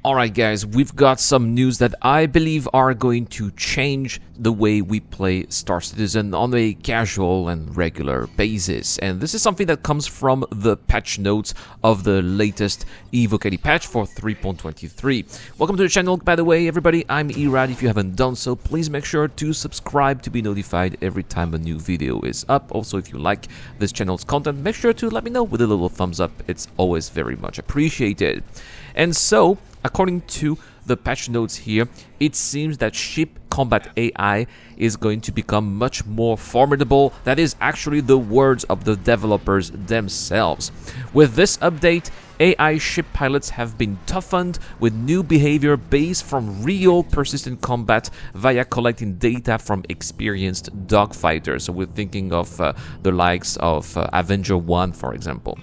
Alright guys, we've got some news that I believe are going to change the way we play Star Citizen on a casual and regular basis. And this is something that comes from the patch notes of the latest Evocati patch for 3.23. Welcome to the channel, by the way, everybody. I'm Erad. If you haven't done so, please make sure to subscribe to be notified every time a new video is up. Also, if you like this channel's content, make sure to let me know with a little thumbs up. It's always very much appreciated. And so, according to the patch notes here, it seems that ship combat AI is going to become much more formidable. That is actually the words of the developers themselves. With this update, AI ship pilots have been toughened with new behavior based from real persistent combat via collecting data from experienced dogfighters. So we're thinking of the likes of Avenger 1, for example.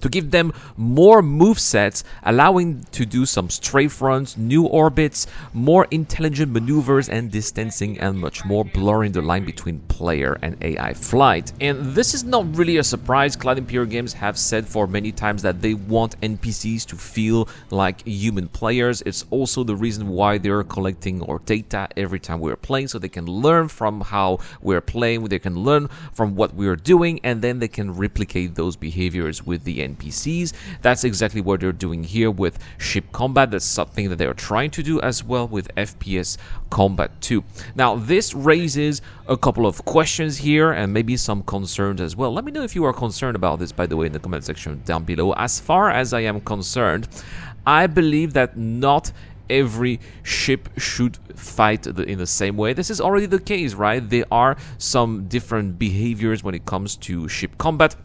To give them more movesets, allowing to do some strafe runs, new orbits, more intelligent maneuvers and distancing, and much more, blurring the line between player and AI flight. And this is not really a surprise. Cloud Imperial Games have said for many times that they want NPCs to feel like human players. It's also the reason why they're collecting our data every time we're playing, so they can learn from how we're playing, they can learn from what we're doing, and then they can replicate those behaviors with the NPCs. That's exactly what they're doing here with ship combat. That's something that they're trying to do as well with FPS combat too. Now, this raises a couple of questions here and maybe some concerns as well. Let me know if you are concerned about this, by the way, in the comment section down below. As far as I am concerned, I believe that not every ship should fight in the same way. This is already the case, right? There are some different behaviors when it comes to ship combat.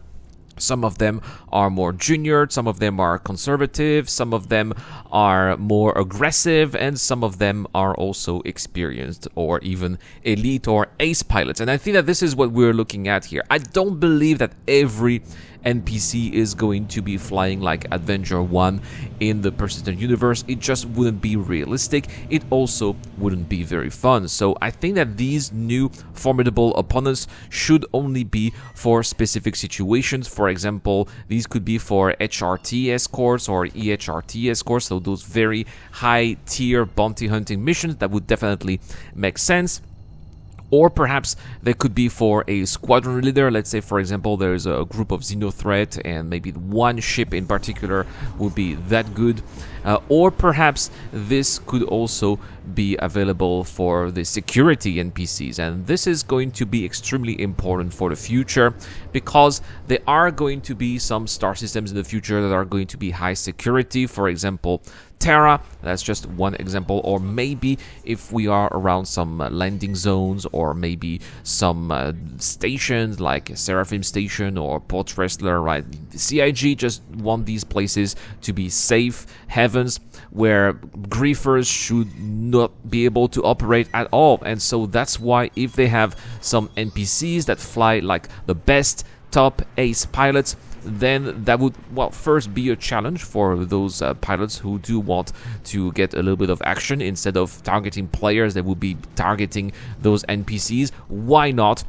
Some of them are more junior, some of them are conservative, some of them are more aggressive, and some of them are also experienced or even elite or ace pilots. And I think that this is what we're looking at here. I don't believe that every NPC is going to be flying like Avenger 1 in the persistent universe. It just wouldn't be realistic. It also wouldn't be very fun. So I think that these new formidable opponents should only be for specific situations. For example, these could be for HRT escorts or EHRT escorts, so those very high tier bounty hunting missions. That would definitely make sense. Or perhaps they could be for a squadron leader. Let's say, for example, there's a group of Xenothreat and maybe one ship in particular would be that good. Or perhaps this could also be available for the security NPCs. And this is going to be extremely important for the future, because there are going to be some star systems in the future that are going to be high security. For example, Terra, that's just one example. Or maybe if we are around some landing zones, or maybe some stations like Seraphim Station or Port Wrestler, right? The CIG just want these places to be safe havens where griefers should not be able to operate at all. And so that's why if they have some NPCs that fly like the best top ace pilots, then that would, well, first be a challenge for those pilots who do want to get a little bit of action. Instead of targeting players, they will be targeting those NPCs. Why not?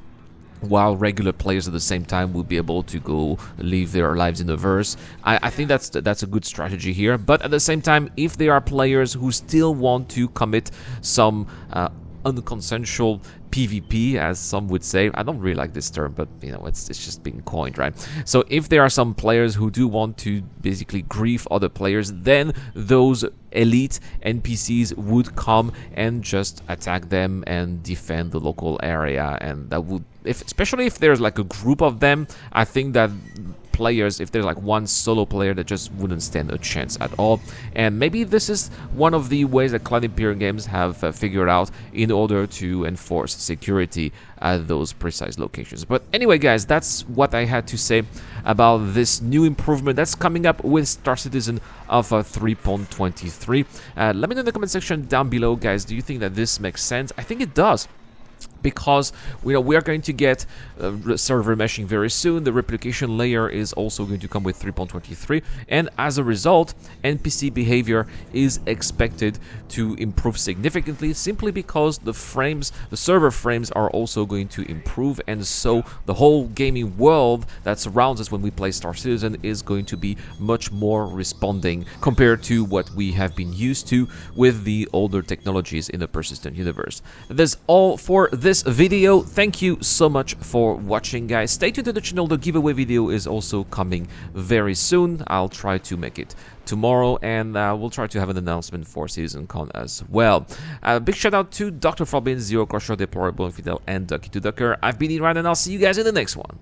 While regular players at the same time will be able to go live their lives in the verse. I think that's a good strategy here. But at the same time, if there are players who still want to commit some unconsensual PvP, as some would say. I don't really like this term, but you know, it's just being coined, right? So if there are some players who do want to basically grief other players, then those elite NPCs would come and just attack them and defend the local area. And that would, especially if there's like a group of them, I think that players, if there's like one solo player, that just wouldn't stand a chance at all. And maybe this is one of the ways that Cloud Imperial Games have figured out in order to enforce security at those precise locations. But anyway, guys, that's what I had to say about this new improvement that's coming up with Star Citizen of 3.23. Let me know in the comment section down below, guys, do you think that this makes sense? I think it does, because we are going to get server meshing very soon. The replication layer is also going to come with 3.23, and as a result, NPC behavior is expected to improve significantly, simply because the server frames are also going to improve, and so the whole gaming world that surrounds us when we play Star Citizen is going to be much more responding compared to what we have been used to with the older technologies in the persistent universe. That's all for this video. Thank you so much for watching, guys. Stay tuned to the channel. The giveaway video is also coming very soon. I'll try to make it tomorrow, and we'll try to have an announcement for CitizenCon as well. Big shout out to Dr. Fabin, Zero Crusher, Deplorable, Infidel, and Ducky2Ducker. I've been Iran, and I'll see you guys in the next one.